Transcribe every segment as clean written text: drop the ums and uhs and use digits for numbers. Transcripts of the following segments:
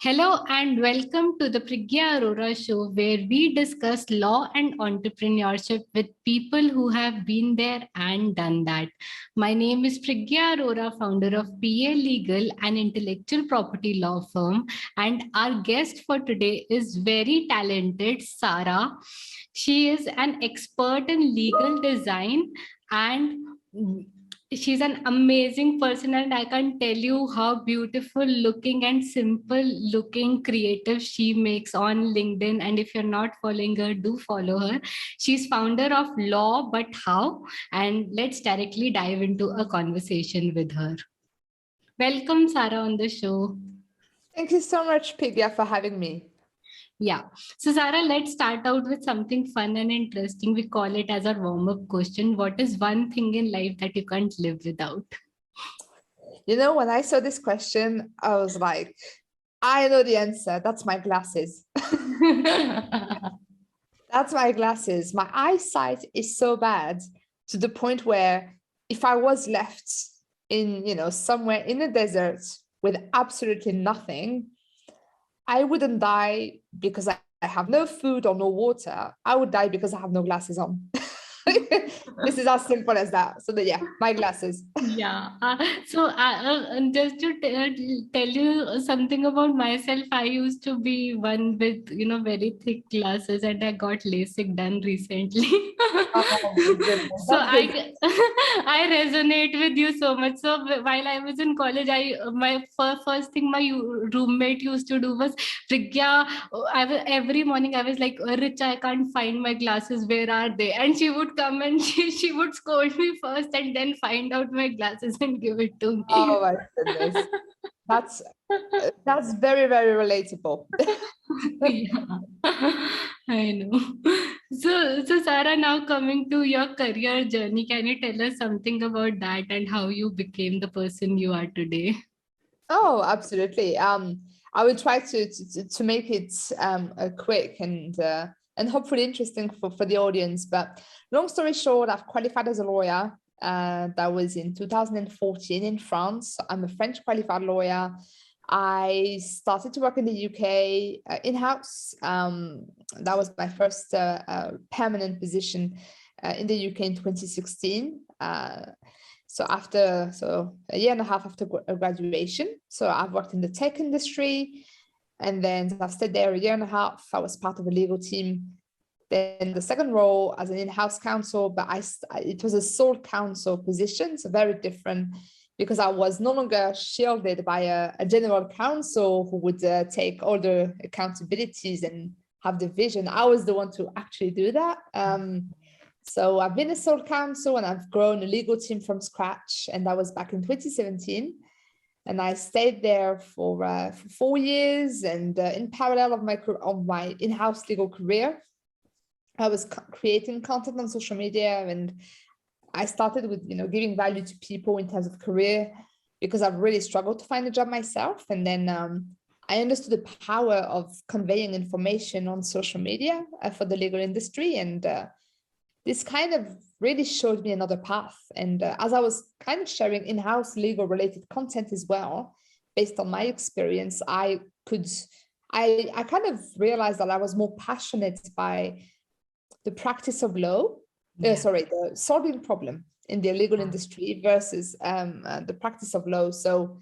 Hello and welcome to the Priggya Arora Show, where we discuss law and entrepreneurship with people who have been there and done that. My name is Priggya Arora, founder of PA Legal, an intellectual property law firm, and our guest for today is very talented Sarah. She is an expert in legal design and she's an amazing person, and I can't tell you how beautiful looking and simple looking creative she makes on LinkedIn. And if you're not following her, do follow her. She's founder of Law But How, and let's directly dive into a conversation with her. Welcome, Sarah, on the show. Thank you so much, Priggya, for having me. Yeah. So, Sarah, let's start out with something fun and interesting. We call it as our warm-up question. What is one thing in life that you can't live without? You know, when I saw this question, I was like, I know the answer. That's my glasses. That's my glasses. My eyesight is so bad to the point where if I was left in, somewhere in the desert with absolutely nothing, I wouldn't die because I have no food or no water. I would die because I have no glasses on. This is as simple as that. So yeah, my glasses. Yeah. Just to tell you something about myself, I used to be one with, very thick glasses, and I got LASIK done recently. Oh my goodness. So I resonate with you so much. So while I was in college, my first thing my roommate used to do was, Priggya, every morning I was like, Richa, I can't find my glasses. Where are they? And she would come and she would scold me first and then find out my glasses and give it to me. Oh my goodness. That's very, very relatable. Yeah, I know. So Sarah, now coming to your career journey, can you tell us something about that and how you became the person you are today? Oh, absolutely. I will try to make it quick and hopefully interesting for the audience. But long story short, I've qualified as a lawyer. That was in 2014 in France. I'm a French qualified lawyer. I started to work in the UK in-house. That was my first permanent position in the UK in 2016. So a year and a half after graduation. So I've worked in the tech industry, and then I've stayed there a year and a half. I was part of a legal team. Then the second role as an in-house counsel, but it was a sole counsel position, so very different, because I was no longer shielded by a general counsel who would take all the accountabilities and have the vision. I was the one to actually do that. So I've been a sole counsel and I've grown a legal team from scratch, and that was back in 2017. And I stayed there for 4 years, and in parallel of my in-house legal career, I was creating content on social media, and I started with giving value to people in terms of career, because I've really struggled to find a job myself. And then I understood the power of conveying information on social media for the legal industry, and this kind of really showed me another path. And as I was kind of sharing in-house legal related content as well, based on my experience, I kind of realized that I was more passionate by the practice of law, the solving problem in the legal industry versus the practice of law. So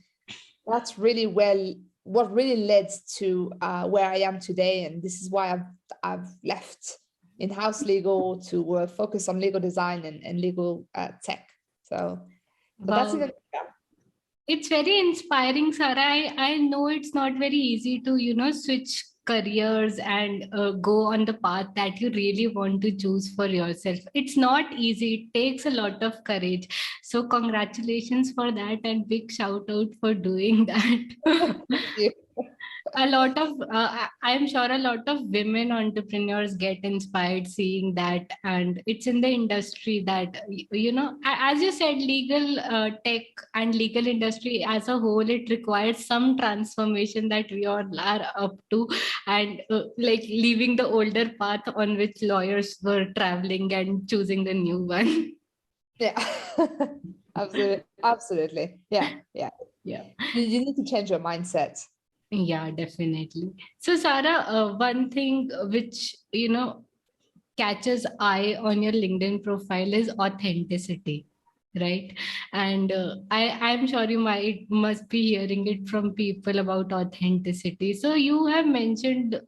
that's really what really led to where I am today. And this is why I've left in-house legal to focus on legal design and legal tech. So that's it. It's very inspiring, Sarah. I know it's not very easy to, switch careers and go on the path that you really want to choose for yourself. It's not easy. It takes a lot of courage. So congratulations for that, and big shout out for doing that. Thank you. I'm sure a lot of women entrepreneurs get inspired seeing that, and it's in the industry that as you said, legal tech and legal industry as a whole, it requires some transformation that we all are up to, and like leaving the older path on which lawyers were traveling and choosing the new one. Yeah. Absolutely. Yeah. You need to change your mindset. Yeah, definitely. So, Sarah, one thing which, catches eye on your LinkedIn profile is authenticity, right? And I'm sure you must be hearing it from people about authenticity. So you have mentioned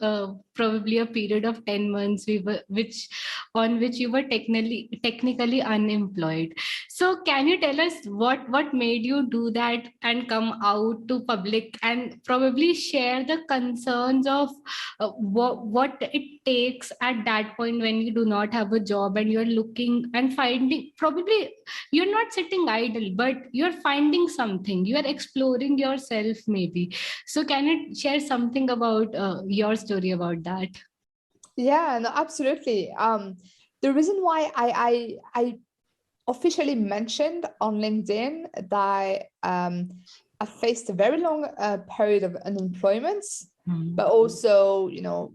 probably a period of 10 months which you were technically unemployed. So can you tell us what made you do that and come out to public and probably share the concerns of what it takes at that point when you do not have a job and you're looking and finding, probably you're not sitting idle, but you're finding something, you are exploring yourself maybe. So can you share something about your story about that? Yeah, no, absolutely. The reason why I officially mentioned on LinkedIn that I faced a very long period of unemployment, but also,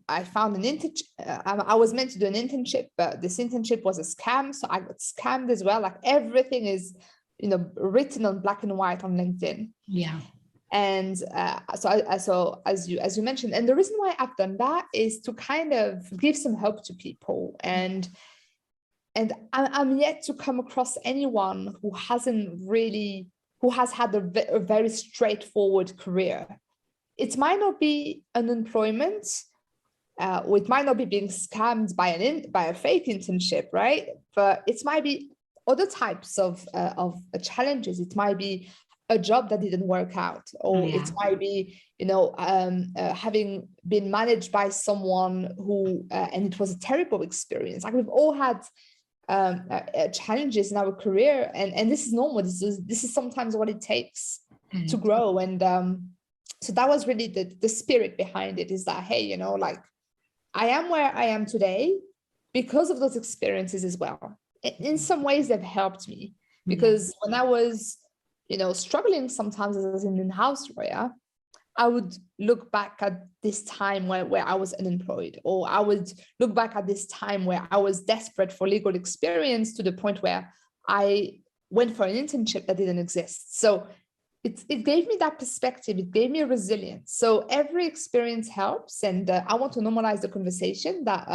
I found an internship. I was meant to do an internship, but this internship was a scam, so I got scammed as well. Like everything is, written on black and white on LinkedIn. Yeah. And so as you mentioned, and the reason why I've done that is to kind of give some hope to people. And I'm yet to come across anyone who has had a very straightforward career. It might not be unemployment, or it might not be being scammed by a fake internship, right? But it might be other types of challenges. It might be a job that didn't work out, or it might be, having been managed by someone who, and it was a terrible experience. Like we've all had challenges in our career, and this is normal. This is sometimes what it takes to grow. And so that was really the spirit behind it, is that, hey, like I am where I am today because of those experiences as well. In some ways they've helped me, because when I was, struggling sometimes as an in-house lawyer, I would look back at this time where I was unemployed, or I would look back at this time where I was desperate for legal experience to the point where I went for an internship that didn't exist. So it gave me that perspective. It gave me a resilience. So every experience helps. And I want to normalize the conversation that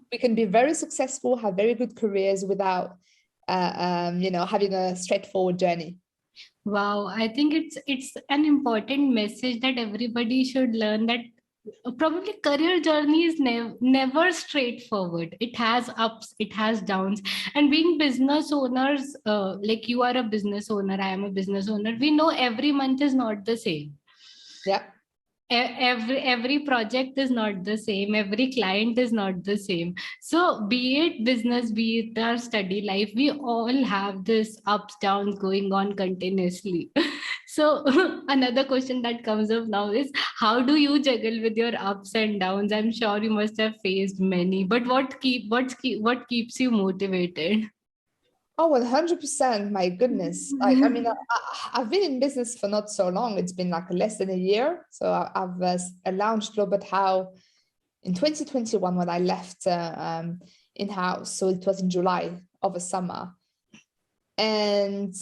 we can be very successful, have very good careers without, having a straightforward journey. Wow, I think it's an important message that everybody should learn, that probably career journey is never straightforward. It has ups, it has downs. And being business owners, like you are a business owner, I am a business owner, we know every month is not the same. Yeah. Every project is not the same, every client is not the same. So be it business, be it our study life, we all have this ups downs going on continuously. So another question that comes up now is, how do you juggle with your ups and downs? I'm sure you must have faced many, but what keeps you motivated? Oh, 100%. My goodness. Like, I mean, I've been in business for not so long. It's been like less than a year. So I've launched Global How in 2021 when I left in-house. So it was in July of a summer. And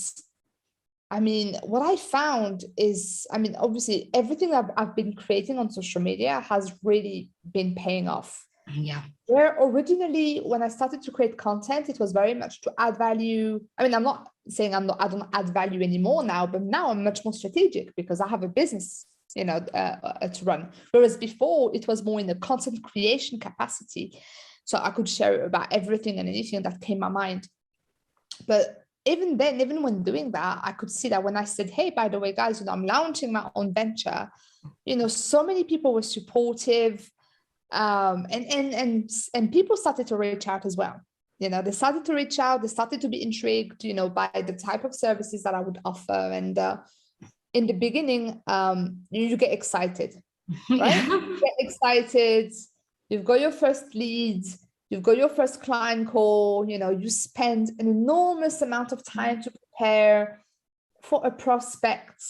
I mean, what I found is, I mean, obviously everything I've been creating on social media has really been paying off. Yeah. Where originally, when I started to create content, it was very much to add value. I mean, I'm not saying I don't add value anymore now, but now I'm much more strategic because I have a business, to run. Whereas before, it was more in the content creation capacity. So I could share about everything and anything that came my mind. But even then, even when doing that, I could see that when I said, hey, by the way, guys, I'm launching my own venture, so many people were supportive. And people started to reach out as well. They started to reach out. They started to be intrigued, by the type of services that I would offer. And in the beginning, you get excited, right? You get excited. You've got your first leads. You've got your first client call. You spend an enormous amount of time to prepare for a prospect,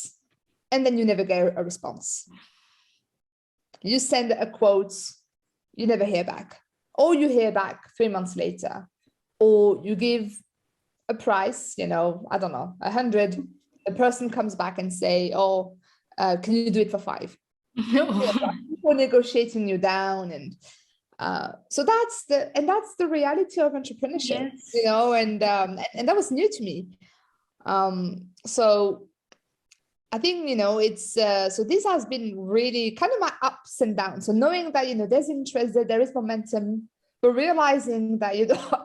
and then you never get a response. You send a quote. You never hear back, or you hear back 3 months later, or you give a price, I don't know, 100, the person comes back and say, oh, can you do it for 5? people negotiating you down, and so that's the reality of entrepreneurship, Yes. and that was new to me. So I think, it's so this has been really kind of my ups and downs. So knowing that, there's interest, that there is momentum, but realizing that,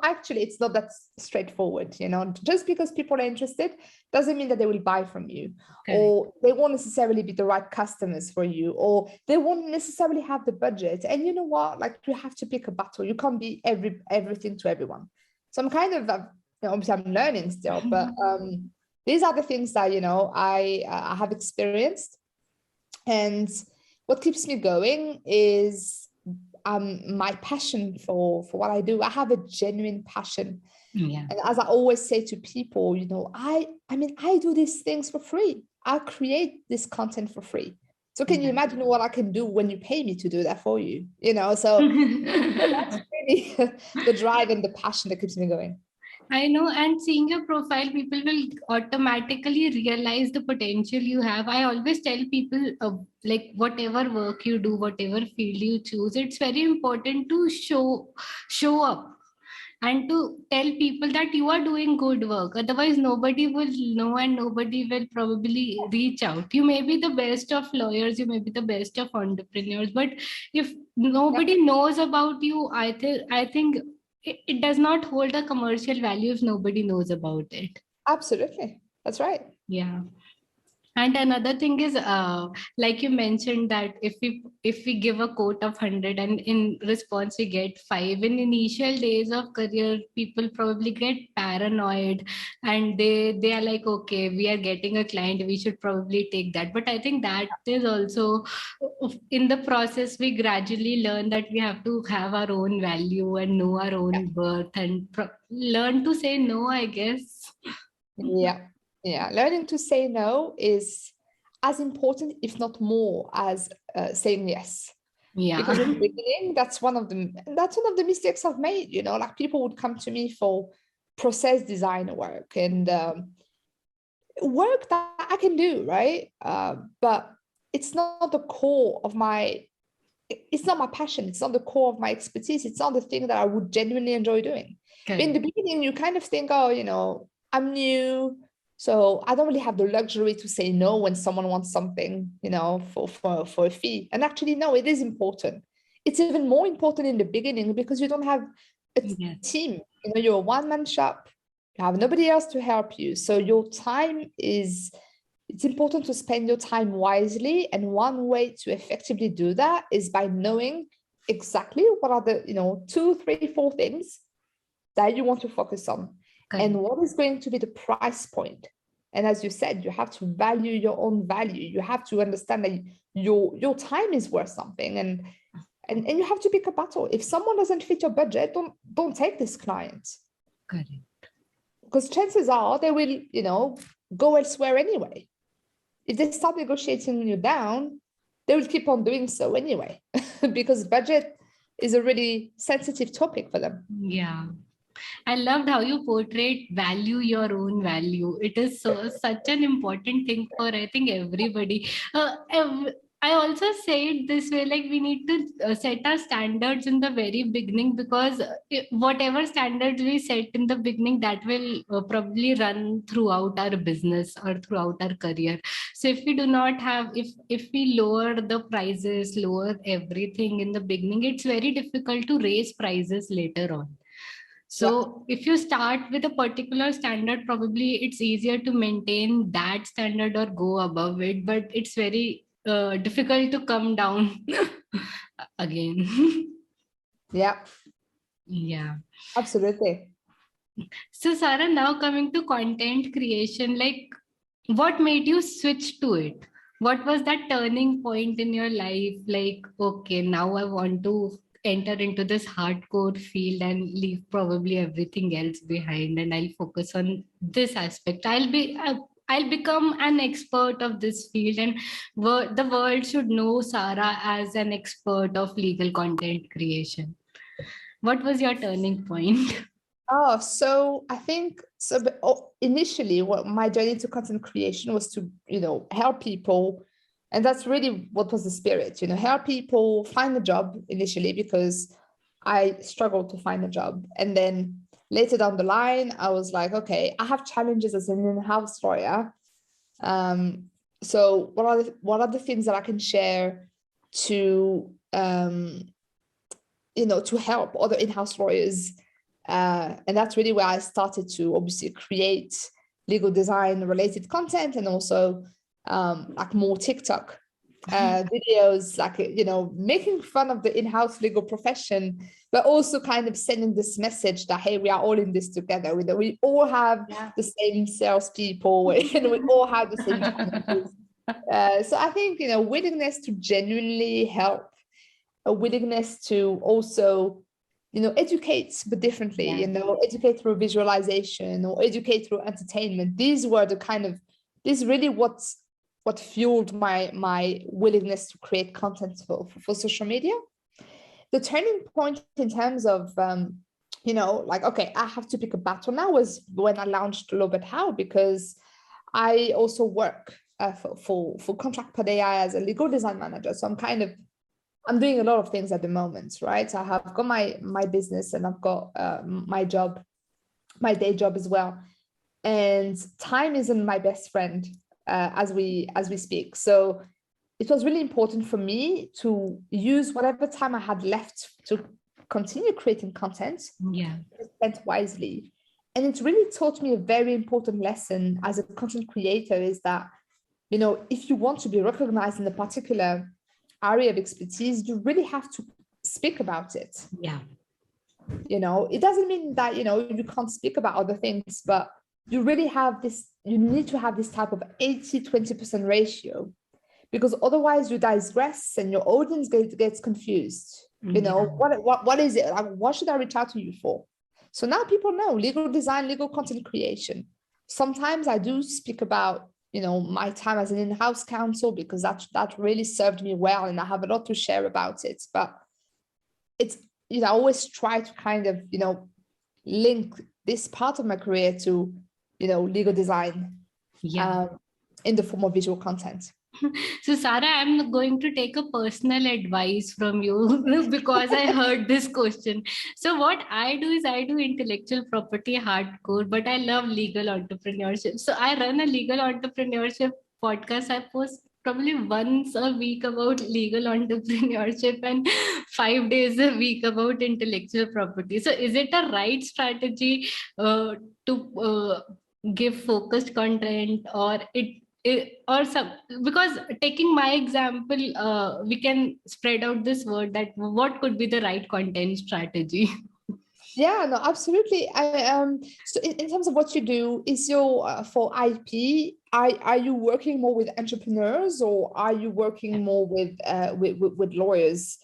actually it's not that straightforward, just because people are interested doesn't mean that they will buy from you. Correct. Or they won't necessarily be the right customers for you, or they won't necessarily have the budget. And you know what, like, you have to pick a battle. You can't be everything to everyone. So I'm kind of, obviously I'm learning still, but these are the things that, I have experienced. And what keeps me going is my passion for what I do. I have a genuine passion. Yeah. And as I always say to people, I do these things for free. I create this content for free. So can you imagine what I can do when you pay me to do that for you? So that's really the drive and the passion that keeps me going. I know, and seeing your profile, people will automatically realize the potential you have. I always tell people, like, whatever work you do, whatever field you choose, it's very important to show up and to tell people that you are doing good work. Otherwise, nobody will know and nobody will probably reach out. You may be the best of lawyers, you may be the best of entrepreneurs, but if nobody knows about you, I think it does not hold a commercial value if nobody knows about it. Absolutely. That's right. Yeah. And another thing is, like you mentioned, that if we give a quote of 100 and in response we get 5, in initial days of career, people probably get paranoid and they are like, okay, we are getting a client, we should probably take that. But I think that is also, in the process, we gradually learn that we have to have our own value and know our own worth and learn to say no, I guess. Yeah, learning to say no is as important, if not more, as saying yes. Yeah. Because in the beginning, that's one of the mistakes I've made. Like, people would come to me for process design work and work that I can do, right? But it's not the core of my. It's not my passion. It's not the core of my expertise. It's not the thing that I would genuinely enjoy doing. But in the beginning, you kind of think, oh, I'm new, so I don't really have the luxury to say no when someone wants something, for a fee. And actually, no, it is important. It's even more important in the beginning because you don't have a team. You're a one-man shop. You have nobody else to help you. So your time it's important to spend your time wisely. And one way to effectively do that is by knowing exactly what are the, 2, 3, 4 things that you want to focus on. Okay. And what is going to be the price point. And as you said, you have to value your own value. You have to understand that your time is worth something, and you have to pick a battle. If someone doesn't fit your budget, don't take this client. Correct. Because chances are they will, go elsewhere anyway. If they start negotiating you down, they will keep on doing so anyway, because budget is a really sensitive topic for them. Yeah. I loved how you portrayed value your own value. It is such an important thing for, I think, everybody. I also say it this way, like, we need to set our standards in the very beginning, because whatever standards we set in the beginning, that will probably run throughout our business or throughout our career. So if we do not have, if we lower the prices, lower everything in the beginning, it's very difficult to raise prices later on. So if you start with a particular standard, probably it's easier to maintain that standard or go above it, but it's very difficult to come down again. Yeah. Yeah. Absolutely. So Sarah, now coming to content creation, like, what made you switch to it? What was that turning point in your life? Like, okay, now I want to enter into this hardcore field and leave probably everything else behind, and I'll focus on this aspect. I'll become an expert of this field, and the world should know Sarah as an expert of legal content creation. What was your turning point? Oh, so I think initially, what my journey to content creation was to, help people And that's really what was the spirit, help people find a job initially, because I struggled to find a job. And then later down the line, I was like, okay, I have challenges as an in-house lawyer. So what are the things that I can share to, to help other in-house lawyers? And that's really where I started to obviously create legal design related content, and also like more TikTok videos, like, making fun of the in-house legal profession, but also kind of sending this message that, hey, we are all in this together. We all have the same salespeople, and we all have the same challenges. So I think, willingness to genuinely help, a willingness to also, educate, but differently, educate through visualization or educate through entertainment. These were this really what fueled my willingness to create content for social media. The turning point in terms of, like, okay, I have to pick a battle now, was when I launched Low But How, because I also work for Contract Per AI as a legal design manager. So I'm doing a lot of things at the moment, right? I have got my business, and I've got my day job as well. And time isn't my best friend as we speak. So it was really important for me to use whatever time I had left to continue creating content, spent wisely. And it really taught me a very important lesson as a content creator, is that, if you want to be recognized in a particular area of expertise, you really have to speak about it. It doesn't mean that, you can't speak about other things, but you really you need to have this type of 80-20% ratio, because otherwise you digress and your audience gets confused. What is it? Like, what should I reach out to you for? So now people know legal design, legal content creation. Sometimes I do speak about, my time as an in-house counsel, because that really served me well, and I have a lot to share about it. But it's, I always try to kind of, link this part of my career to, legal design in the form of visual content. So Sarah, I'm going to take a personal advice from you because I heard this question. So what I do is I do intellectual property hardcore, but I love legal entrepreneurship. So I run a legal entrepreneurship podcast. I post probably once a week about legal entrepreneurship and 5 days a week about intellectual property. So is it a right strategy to give focused content, or or some, because taking my example, we can spread out this word that what could be the right content strategy? Yeah, no, absolutely. So in terms of what you do, is your for IP, are you working more with entrepreneurs, or are you working more with lawyers,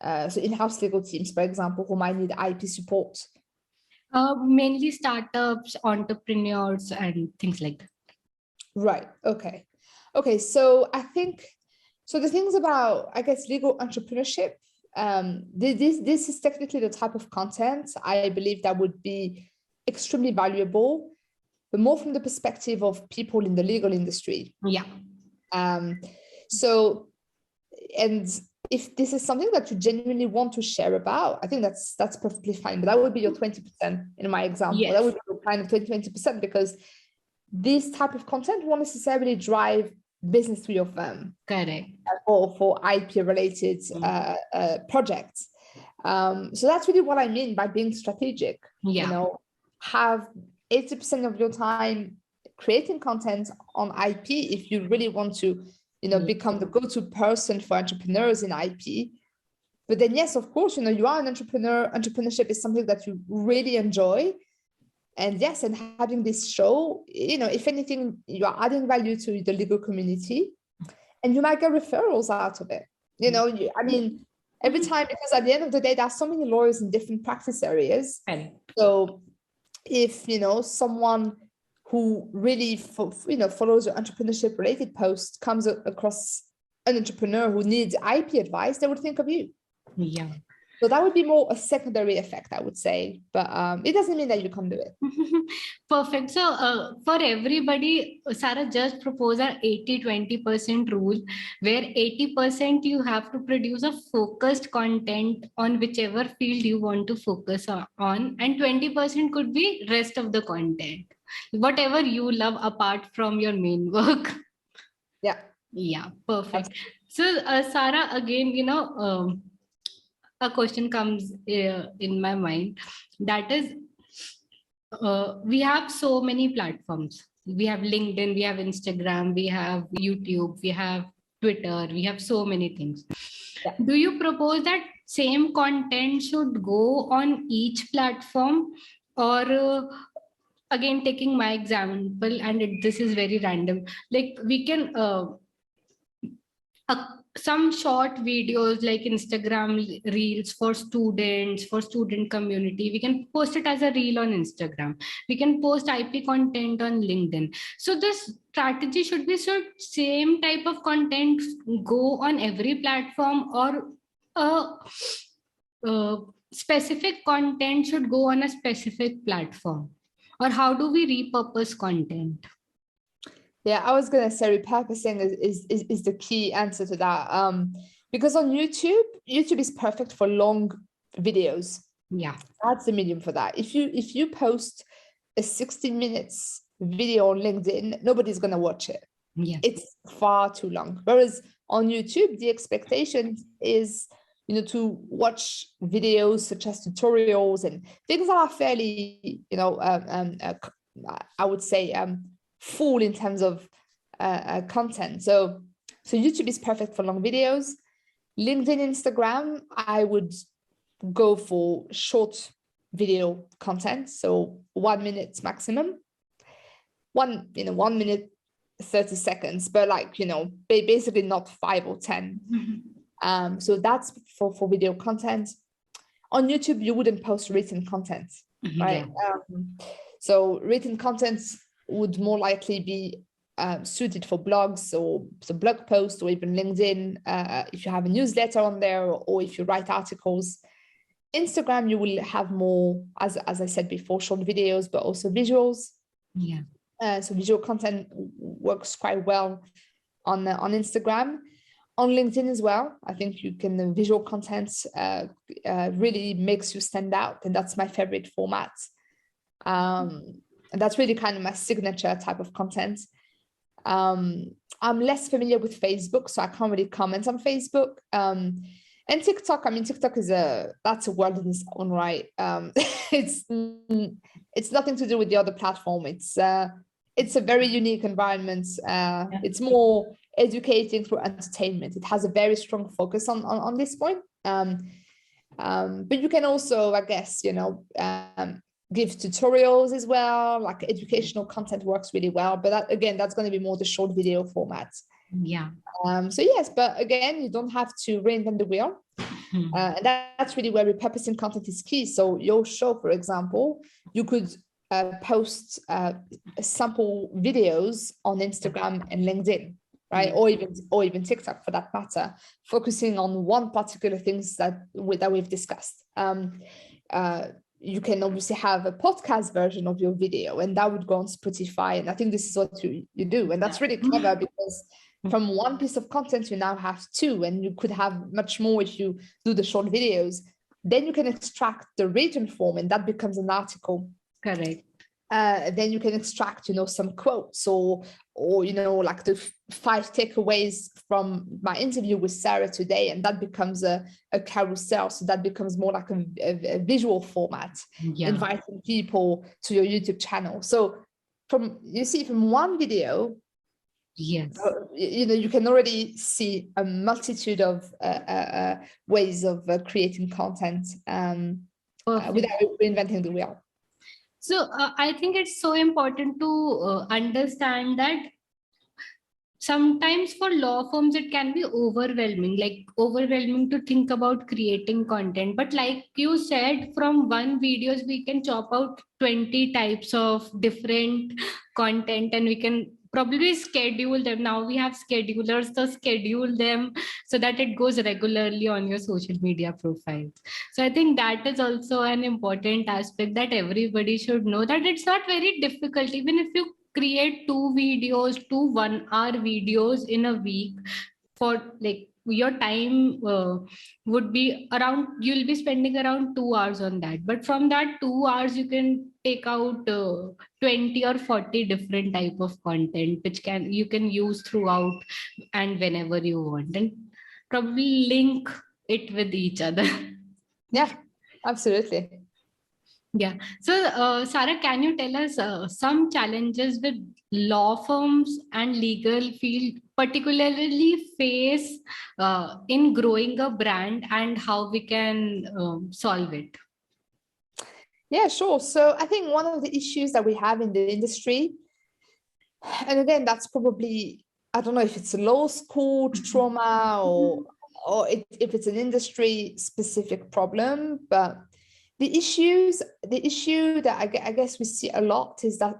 so in-house legal teams, for example, who might need IP support? Mainly startups, entrepreneurs, and things like that. Right. Okay. So I think, so the things about, I guess, legal entrepreneurship, this is technically the type of content I believe that would be extremely valuable, but more from the perspective of people in the legal industry. So, and if this is something that you genuinely want to share about, I think that's perfectly fine. But that would be your 20% in my example. That would be your kind of 20%, because this type of content won't necessarily drive business to your firm. Correct. Or for IP related projects. So that's really what I mean by being strategic. Have 80% of your time creating content on IP if you really want to, become the go-to person for entrepreneurs in IP. But then, yes, of course, you are an entrepreneur. Entrepreneurship is something that you really enjoy. And yes, and having this show, if anything, you are adding value to the legal community, and you might get referrals out of it. Every time, because at the end of the day, there are so many lawyers in different practice areas. So if, someone who really, follows your entrepreneurship related post comes across an entrepreneur who needs IP advice, they would think of you. So that would be more a secondary effect, I would say, but it doesn't mean that you can't do it. Perfect. So for everybody, Sarah just proposed a 80-20% rule, where 80% you have to produce a focused content on whichever field you want to focus on, and 20% could be rest of the content, whatever you love apart from your main work. Yeah. Yeah, perfect. So Sarah, again, a question comes in my mind, that is, we have so many platforms. We have LinkedIn, we have Instagram, we have YouTube, we have Twitter, we have so many things. Yeah. Do you propose that same content should go on each platform, or again, taking my example, and this is very random, like we can some short videos like Instagram reels for students, for student community, we can post it as a reel on Instagram. We can post IP content on LinkedIn. So this strategy should be, should same type of content go on every platform, or specific content should go on a specific platform, or how do we repurpose content? Yeah, I was gonna say repurposing is the key answer to that. Because on YouTube is perfect for long videos. Yeah, that's the medium for that. If you post a 60 minutes video on LinkedIn, nobody's gonna watch it. yeah, it's far too long. Whereas on YouTube, the expectation is, to watch videos such as tutorials and things that are fairly, I would say, full in terms of content. So YouTube is perfect for long videos. LinkedIn, Instagram, I would go for short video content. So 1 minute maximum. 1 minute 30 seconds, but basically not 5 or 10. Mm-hmm. So that's for video content. On YouTube, you wouldn't post written content, right? Yeah. So written content would more likely be suited for blogs or the blog posts, or even LinkedIn, if you have a newsletter on there, or if you write articles. Instagram, you will have more, as I said before, short videos, but also visuals. Yeah. So visual content works quite well on Instagram. On LinkedIn as well, I think the visual content really makes you stand out, and that's my favorite format. And that's really kind of my signature type of content. I'm less familiar with Facebook, so I can't really comment on Facebook. And TikTok, TikTok that's a world in its own right. It's nothing to do with the other platform. It's a very unique environment. It's more educating through entertainment. It has a very strong focus on this point. But you can also, I guess, give tutorials as well. Like educational content works really well. But that's going to be more the short video format. Yeah. So yes, but again, you don't have to reinvent the wheel. Mm-hmm. And that's really where repurposing content is key. So your show, for example, you could post sample videos on Instagram and LinkedIn, right? Yeah. Or even TikTok for that matter, focusing on one particular things that we've discussed. You can obviously have a podcast version of your video, and that would go on Spotify. And I think this is what you do. And that's really clever, because from one piece of content, you now have two, and you could have much more if you do the short videos. Then you can extract the written form, and that becomes an article. Correct. Then you can extract, some quotes or like the 5 takeaways from my interview with Sarah today, and that becomes a carousel. So that becomes more like a visual format, inviting people to your YouTube channel. So from one video, yes, you can already see a multitude of ways of creating content without reinventing the wheel. So I think it's so important to understand that sometimes for law firms, it can be overwhelming to think about creating content. But like you said, from one videos, we can chop out 20 types of different content, and we can probably schedule them. Now we have schedulers, so schedule them so that it goes regularly on your social media profiles. So I think that is also an important aspect that everybody should know, that it's not very difficult. Even if you create 2 videos, 2 1-hour videos in a week, for like your time would be around, you'll be spending around 2 hours on that, but from that 2 hours you can take out 20 or 40 different type of content which you can use throughout and whenever you want, and probably link it with each other. Yeah, absolutely. Yeah. So, Sarah, can you tell us some challenges with law firms and legal field particularly face in growing a brand, and how we can solve it? Yeah, sure. So I think one of the issues that we have in the industry, and again, that's probably, I don't know if it's a law school trauma or if it's an industry specific problem, but the issue that I guess we see a lot is that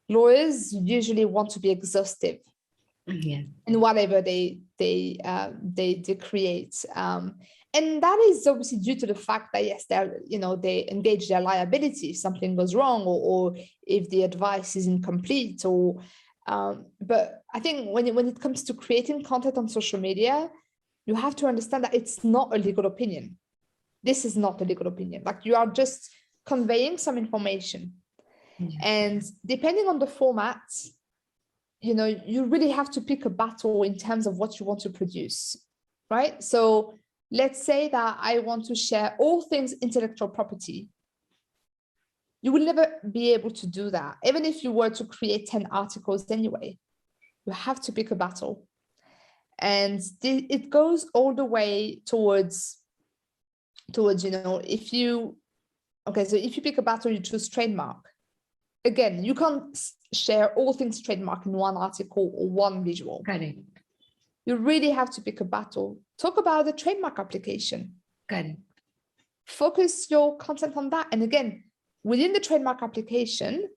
lawyers usually want to be exhaustive in whatever they create, and that is obviously due to the fact that yes, they engage their liability if something goes wrong, or if the advice is incomplete, or but I think when it comes to creating content on social media, you have to understand that it's not a legal opinion. This is not a legal opinion. Like, you are just conveying some information. And depending on the format, you really have to pick a battle in terms of what you want to produce, right? So let's say that I want to share all things intellectual property. You will never be able to do that. Even if you were to create 10 articles anyway, you have to pick a battle. And it goes all the way towards, if you pick a battle, you choose trademark. Again, you can't share all things trademark in one article or one visual. Correct. You really have to pick a battle. Talk about the trademark application. Correct. Focus your content on that. And again, within the trademark application,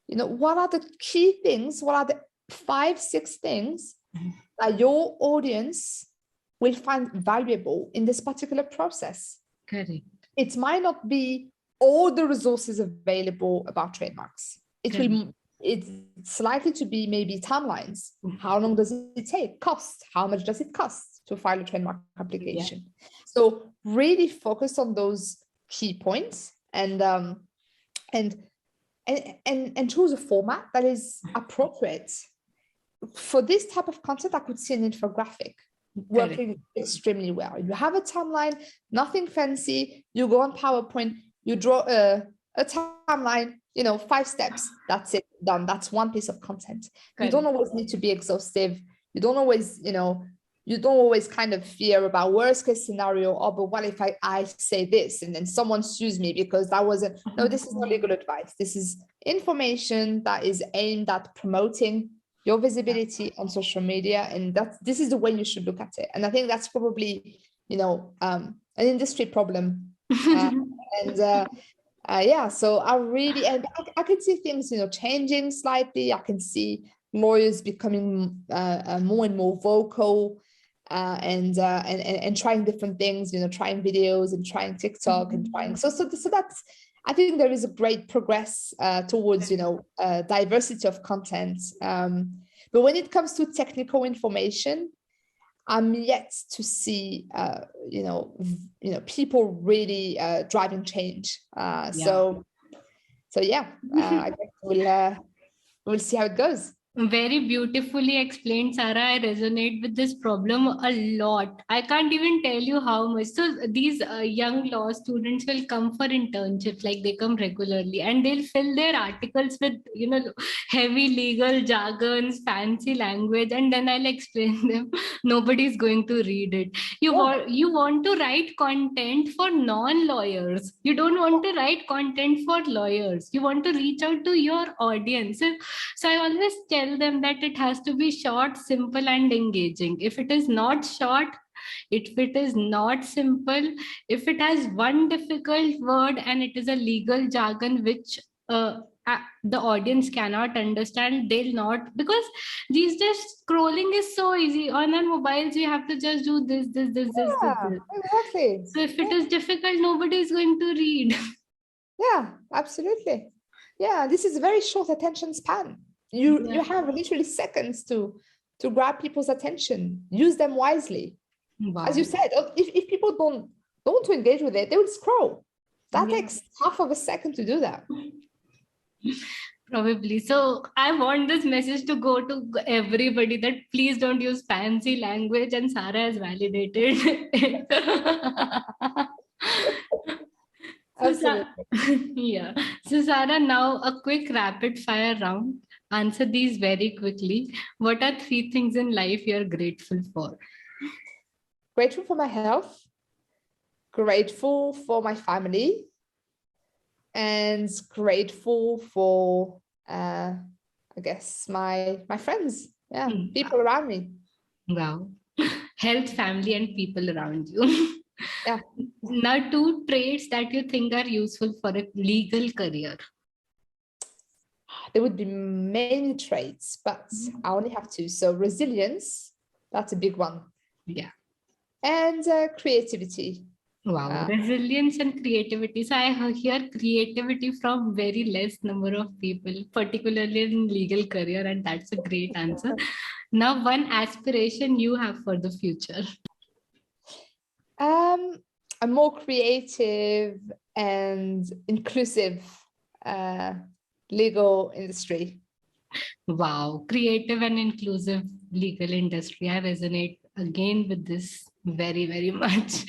what are the key things? What are the 5-6 things that your audience will find valuable in this particular process? Correct. It might not be all the resources available about trademarks. It's likely to be maybe timelines. How long does it take? Cost. How much does it cost to file a trademark application? Yeah. So really focus on those key points, and choose a format that is appropriate. For this type of content, I could see an infographic working extremely well. You have a timeline, nothing fancy. You go on PowerPoint, you draw a timeline, 5 steps. That's it, done. That's one piece of content. You don't always need to be exhaustive. You don't always, kind of fear about worst case scenario. Oh, but what if I say this and then someone sues me because that wasn't, no, this is not legal advice. This is information that is aimed at promoting your visibility on social media, and this is the way you should look at it. And I think that's probably an industry problem. So I can see things changing slightly. I can see lawyers becoming more and more vocal, and trying different things, trying videos and trying TikTok and trying so that's, I think there is a great progress towards diversity of content, but when it comes to technical information, I'm yet to see people really driving change. I guess we'll see how it goes. Very beautifully explained, Sarah. I resonate with this problem a lot. I can't even tell you how much. So these young law students will come for internships, like they come regularly, and they'll fill their articles with, heavy legal jargons, fancy language, and then I'll explain them. Nobody's going to read it. You want to write content for non-lawyers. You don't want to write content for lawyers. You want to reach out to your audience. So I always tell them that it has to be short, simple, and engaging. If it is not short, if it is not simple, if it has one difficult word and it is a legal jargon which the audience cannot understand, they'll not, because these days scrolling is so easy. On our mobiles, we have to just do this. Yeah, exactly. So if it is difficult, nobody is going to read. Yeah, absolutely. Yeah, this is a very short attention span. You have literally seconds to grab people's attention. Use them wisely. Wow. As you said, if people don't want to engage with it, they will scroll. That takes half of a second to do that. Probably. So I want this message to go to everybody that please don't use fancy language, and Sarah has validated it. Yeah. So Sarah, now a quick rapid fire round. Answer these very quickly. What are 3 things in life you're grateful for? Grateful for my health, grateful for my family, and grateful for I guess my friends. Yeah, people around me. Wow. Health, family, and people around you. Yeah. Now, 2 traits that you think are useful for a legal career. There would be many traits, but I only have 2. So resilience, that's a big one. Yeah. And creativity. Wow, resilience and creativity. So I hear creativity from very less number of people, particularly in legal career, and that's a great answer. Now, one aspiration you have for the future. A more creative and inclusive legal industry. Wow, creative and inclusive legal industry. I resonate again with this very, very much.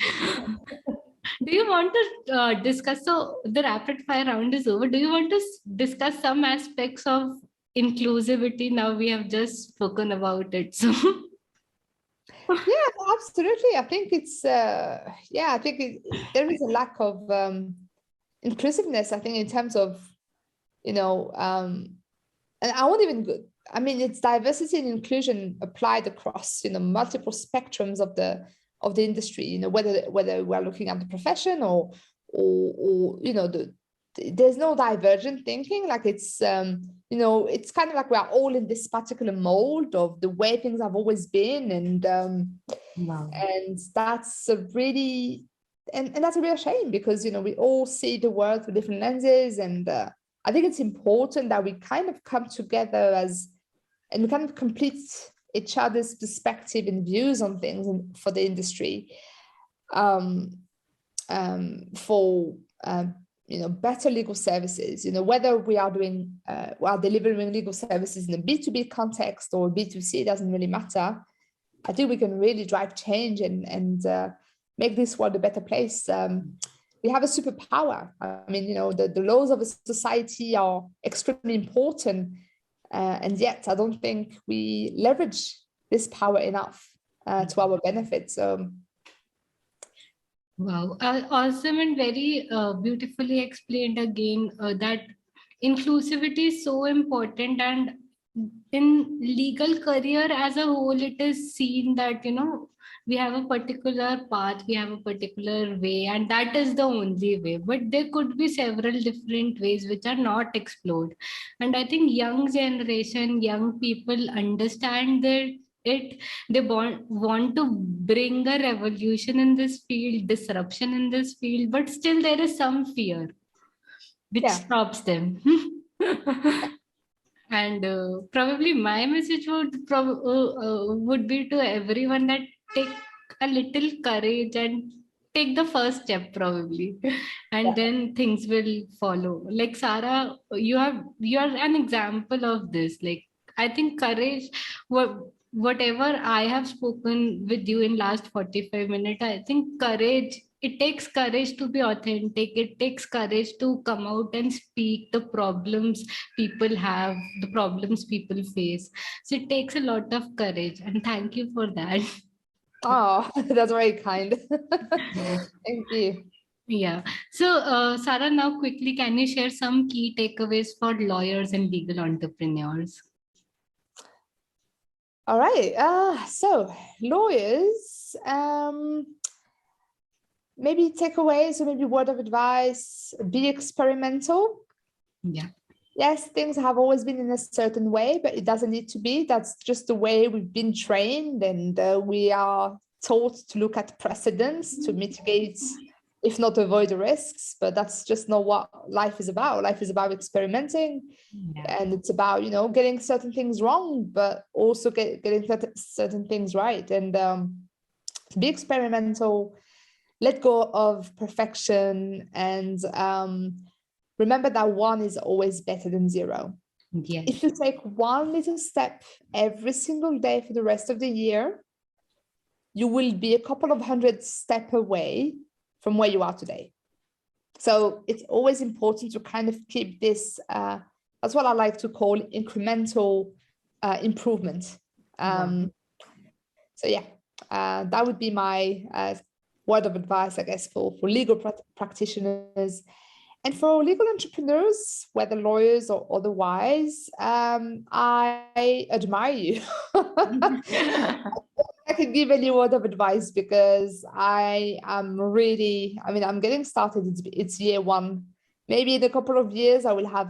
Do you want to discuss, so the rapid fire round is over. Do you want to discuss some aspects of inclusivity? Now we have just spoken about it. So yeah, absolutely. I think it's I think there is a lack of inclusiveness, I think, in terms of, and I won't even I mean, it's diversity and inclusion applied across, multiple spectrums of the industry, whether we're looking at the profession or there's no divergent thinking. Like it's it's kind of like we're all in this particular mold of the way things have always been, and and that's a really and that's a real shame, because we all see the world through different lenses, and I think it's important that we kind of come together and we kind of complete each other's perspective and views on things for the industry, for better legal services. Whether we are doing delivering legal services in a B2B context or B2C, it doesn't really matter. I think we can really drive change and make this world a better place. We have a superpower. I mean, the laws of a society are extremely important, and yet I don't think we leverage this power enough to our benefit. So, wow, awesome, and very beautifully explained again that inclusivity is so important, and in legal career as a whole, it is seen that we have a particular path, we have a particular way, and that is the only way. But there could be several different ways which are not explored. And I think young generation, young people understand that they want to bring a revolution in this field, disruption in this field, but still there is some fear which stops them. And probably my message would be to everyone that take a little courage and take the first step, probably, and then things will follow. Like Sarah, you are an example of this. Like, I think courage, whatever I have spoken with you in last 45 minutes, I think courage, it takes courage to be authentic. It takes courage to come out and speak the problems people have, the problems people face. So it takes a lot of courage, and thank you for that. Oh, that's very kind. Thank you. Yeah. So, Sarah, now quickly, can you share some key takeaways for lawyers and legal entrepreneurs? All right. So lawyers, maybe takeaways or maybe word of advice: be experimental. Yeah. yes, things have always been in a certain way, but it doesn't need to be. That's just the way we've been trained, and we are taught to look at precedents to mitigate, if not avoid the risks. But that's just not what life is about. Life is about experimenting, and it's about, getting certain things wrong, but also getting certain things right. And be experimental, let go of perfection, and remember that one is always better than zero. Yes. If you take one little step every single day for the rest of the year, you will be a couple of hundred steps away from where you are today. So it's always important to kind of keep this, that's what I like to call incremental improvement. So yeah, that would be my word of advice, I guess, for legal practitioners. And for legal entrepreneurs, whether lawyers or otherwise, I admire you. I can give any word of advice because I'm getting started. It's year one. Maybe in a couple of years, I will have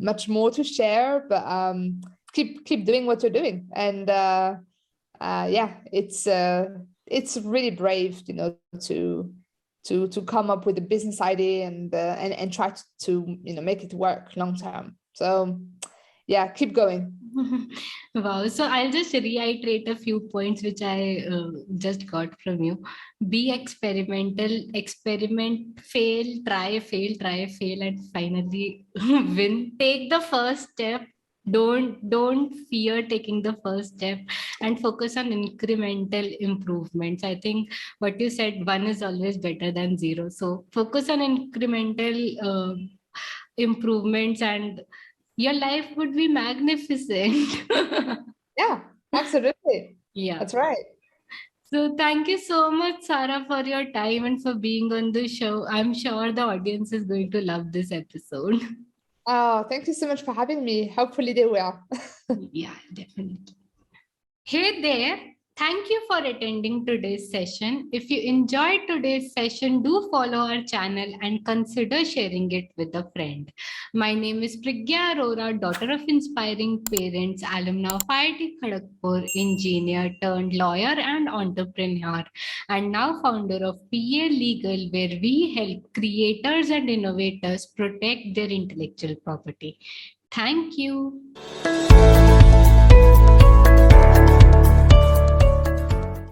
much more to share, but keep doing what you're doing. And it's really brave, to come up with a business idea and try to make it work long term. So yeah, keep going. Wow. So I'll just reiterate a few points which I just got from you. Be experimental, experiment, fail, try, fail, and finally win. Take the first step. Don't fear taking the first step, and focus on incremental improvements. I think what you said, one is always better than zero. So focus on incremental improvements, and your life would be magnificent. Yeah, absolutely. Yeah. That's right. So thank you so much, Sarah, for your time and for being on the show. I'm sure the audience is going to love this episode. Oh, thank you so much for having me. Hopefully they will. Yeah, definitely. Hey there. Thank you for attending today's session. If you enjoyed today's session, do follow our channel and consider sharing it with a friend. My name is Priggya Arora, daughter of inspiring parents, alumna of IIT Kharagpur, engineer turned lawyer and entrepreneur, and now founder of PA Legal, where we help creators and innovators protect their intellectual property. Thank you.